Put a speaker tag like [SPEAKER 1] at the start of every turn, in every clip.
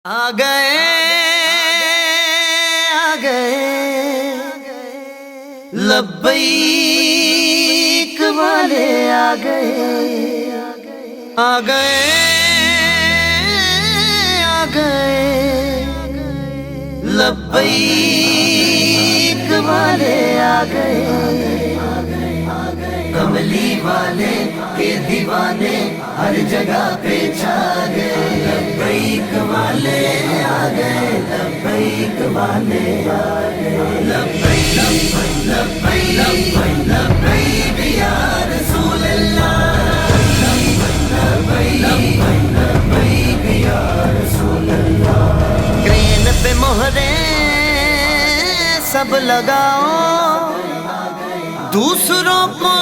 [SPEAKER 1] آ گئے آ گئے لبیک والے آ گئے آ گئے آ گئے لبیک والے آ گئے کملی والے کے دیوانے ہر جگہ پہ چھا گئے لبیک والے آ گئے لبیک والے آ گئے لبیک لبیک لبیک یا رسول اللہ لبیک لبیک یا رسول اللہ کرین پہ مہرے سب لگاؤ دوسروں کو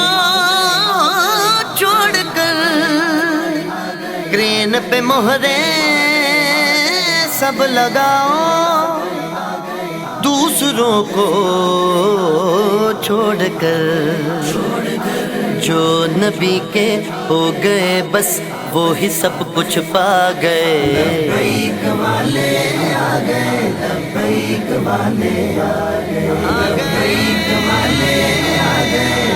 [SPEAKER 1] چھوڑ کر کرین پہ مہرے سب لگاؤ دوسروں کو چھوڑ کر جو نبی کے ہو گئے بس وہی سب کچھ پا گئے لبیک والے آ گئے لبیک والے آ گئے لبیک والے آ گئے